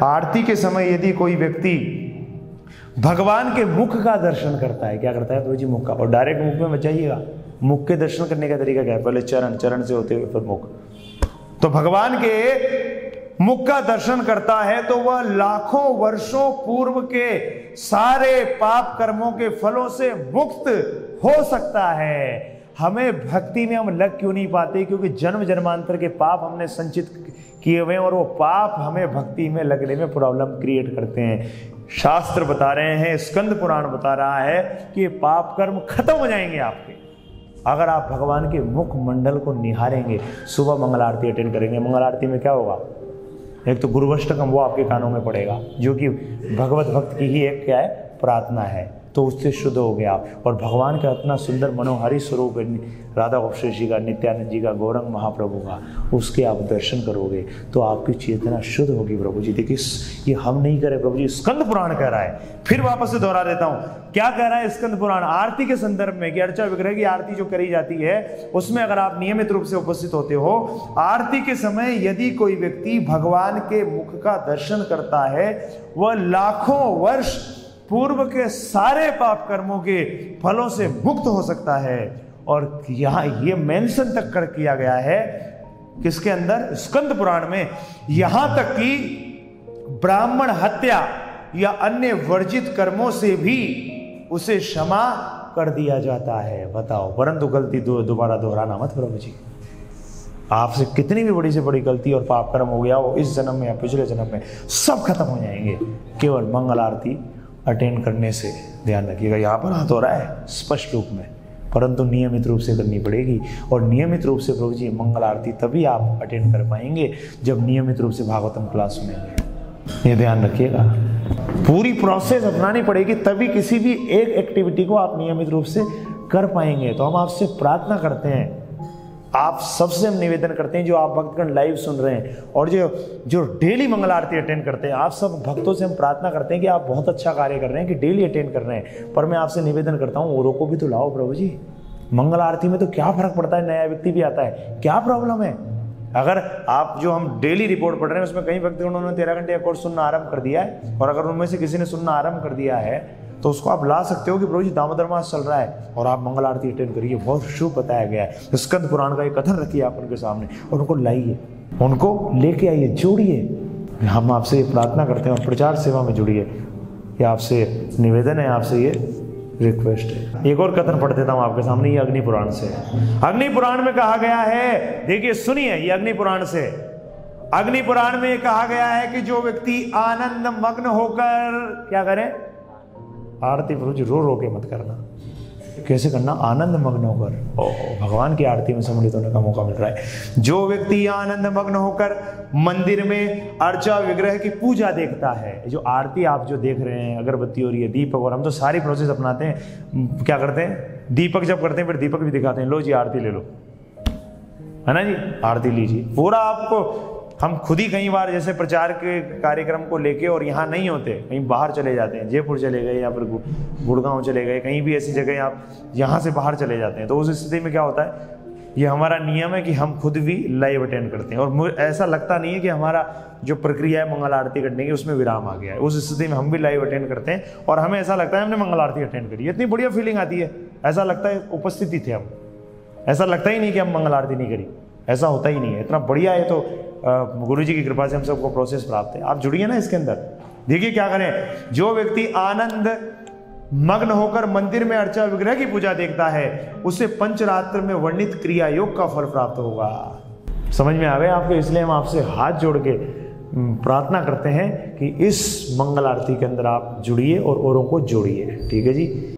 आरती के समय यदि कोई व्यक्ति भगवान के मुख का दर्शन करता है, क्या करता है प्रभु जी? मुख का। और डायरेक्ट मुख में मत जाइएगा, मुख के दर्शन करने का तरीका क्या है? पहले चरण, चरण से होते हुए फिर मुख। तो भगवान के मुख का दर्शन करता है तो वह लाखों वर्षों पूर्व के सारे पाप कर्मों के फलों से मुक्त हो सकता है। हमें भक्ति में हम लग क्यों नहीं पाते? क्योंकि जन्म जन्मांतर के पाप हमने संचित किए हुए हैं और वो पाप हमें भक्ति में लगने में प्रॉब्लम क्रिएट करते हैं। शास्त्र बता रहे हैं, स्कंद पुराण बता रहा है कि पाप कर्म खत्म हो जाएंगे आपके, अगर आप भगवान के मुख मंडल को निहारेंगे। सुबह मंगल आरती अटेंड करेंगे। मंगल आरती में क्या होगा? एक तो गुरुवष्टकम वो आपके कानों में पड़ेगा, जो कि भगवत भक्त की ही एक क्या है? प्रार्थना है। तो उससे शुद्ध हो गया आप। और भगवान का इतना सुंदर मनोहारी स्वरूप है, राधा गोपी जी का, नित्यानंद जी का, गौरंग महाप्रभु का, उसके आप दर्शन करोगे तो आपकी चेतना शुद्ध होगी। प्रभु जी देखिए, ये हम नहीं करे, प्रभु जी स्कंद पुराण कह रहा है। फिर वापस से दोहरा देता हूं, क्या कह रहा है स्कंद पुराण? आरती के संदर्भ में कि अर्चा विग्रह की आरती जो करी जाती है उसमें अगर आप नियमित रूप से उपस्थित होते हो, आरती के समय यदि कोई व्यक्ति भगवान के मुख का दर्शन करता है, वह लाखों वर्ष पूर्व के सारे पाप कर्मों के फलों से मुक्त हो सकता है। और यहां ये मेंशन तक कर किया गया है किसके अंदर? स्कंद पुराण में। यहां तक कि ब्राह्मण हत्या या अन्य वर्जित कर्मों से भी उसे क्षमा कर दिया जाता है। बताओ, परंतु गलती दोबारा दोहराना मत प्रभु जी। आपसे कितनी भी बड़ी से बड़ी गलती और पाप कर्म हो गया वो इस जन्म में या पिछले जन्म में सब खत्म हो जाएंगे केवल मंगल आरती अटेंड करने से। ध्यान रखिएगा, यहाँ पर हाथ हो रहा है स्पष्ट रूप में, परंतु नियमित रूप से करनी पड़ेगी। और नियमित रूप से प्रभु जी मंगल आरती तभी आप अटेंड कर पाएंगे जब नियमित रूप से भागवतम क्लास सुनेंगे। ये ध्यान रखिएगा, पूरी प्रोसेस अपनानी पड़ेगी तभी किसी भी एक एक्टिविटी को आप नियमित रूप से कर पाएंगे। तो हम आपसे प्रार्थना करते हैं, आप सबसे हम निवेदन करते हैं जो आप भक्तगण लाइव सुन रहे हैं और जो डेली मंगल आरती अटेंड करते हैं, आप सब भक्तों से हम प्रार्थना करते हैं कि आप बहुत अच्छा कार्य कर रहे हैं कि डेली अटेंड कर रहे हैं। पर मैं आपसे निवेदन करता हूँ औरों को भी तो लाओ प्रभु जी। मंगल आरती में तो क्या फर्क पड़ता है, नया व्यक्ति भी आता है, क्या प्रॉब्लम है? अगर आप जो हम डेली रिपोर्ट पढ़ रहे हैं उसमें कई भक्तगणों ने 13 घंटे का कोर्स सुनना आरंभ कर दिया है, और अगर उनमें से किसी ने सुनना आरंभ कर दिया है तो उसको आप ला सकते हो कि प्रभु जी दामोदर मास चल रहा है और आप मंगल आरती अटेंड करिए, बहुत शुभ बताया गया है। स्कंद पुराण का एक कथन रखिए आप उनके सामने और उनको लाइए, उनको लेके आइए, जोड़िए। हम आपसे ये प्रार्थना करते हैं और प्रचार सेवा में जुड़िए, ये आपसे निवेदन है, आपसे ये रिक्वेस्ट है। एक और कथन पढ़ देता हूँ आपके सामने, ये अग्नि पुराण से। अग्नि पुराण में कहा गया है, देखिए सुनिए, ये अग्नि पुराण से। अग्नि पुराण में कहा गया है कि जो व्यक्ति आनंद मग्न होकर क्या करे? आरती प्रभु जी रो रो के मत करना, कैसे करना? आनंद मग्न होकर। भगवान की आरती में सम्मिलित होने का मौका मिल रहा है। जो व्यक्ति आनंद मग्न होकर मंदिर में अर्चा विग्रह की पूजा देखता है, जो आरती आप जो देख रहे हैं, अगरबत्ती हो रही है, दीपक, और हम तो सारी प्रोसेस अपनाते हैं। क्या करते हैं? दीपक जब करते हैं फिर दीपक भी दिखाते हैं, लो जी आरती ले लो, है ना जी, आरती लीजिए। पूरा आपको हम खुद ही कई बार जैसे प्रचार के कार्यक्रम को लेके और यहाँ नहीं होते, कहीं बाहर चले जाते हैं, जयपुर चले गए या फिर गुड़गांव चले गए, कहीं भी ऐसी जगह आप यहाँ से बाहर चले जाते हैं, तो उस स्थिति में क्या होता है, ये हमारा नियम है कि हम खुद भी लाइव अटेंड करते हैं। और मुझे ऐसा लगता नहीं है कि हमारा जो प्रक्रिया है मंगल आरती करने की उसमें विराम आ गया है। उस स्थिति में हम भी लाइव अटेंड करते हैं और हमें ऐसा लगता है हमने मंगल आरती अटेंड करी, इतनी बढ़िया फीलिंग आती है, ऐसा लगता है उपस्थिति थे हम, ऐसा लगता ही नहीं कि हम मंगल आरती नहीं करी, ऐसा होता ही नहीं है। इतना बढ़िया है, तो गुरु जी की कृपा से हम सबको प्रोसेस प्राप्त है। आप जुड़िए ना इसके अंदर। देखिए क्या करें, जो व्यक्ति आनंद मग्न होकर मंदिर में अर्चा विग्रह की पूजा देखता है उसे पंचरात्र में वर्णित क्रिया योग का फल प्राप्त होगा। समझ में आ गए आपको? इसलिए हम आपसे हाथ जोड़ के प्रार्थना करते हैं कि इस मंगल आरती के अंदर आप जुड़िए और औरों को जोड़िए। ठीक है जी।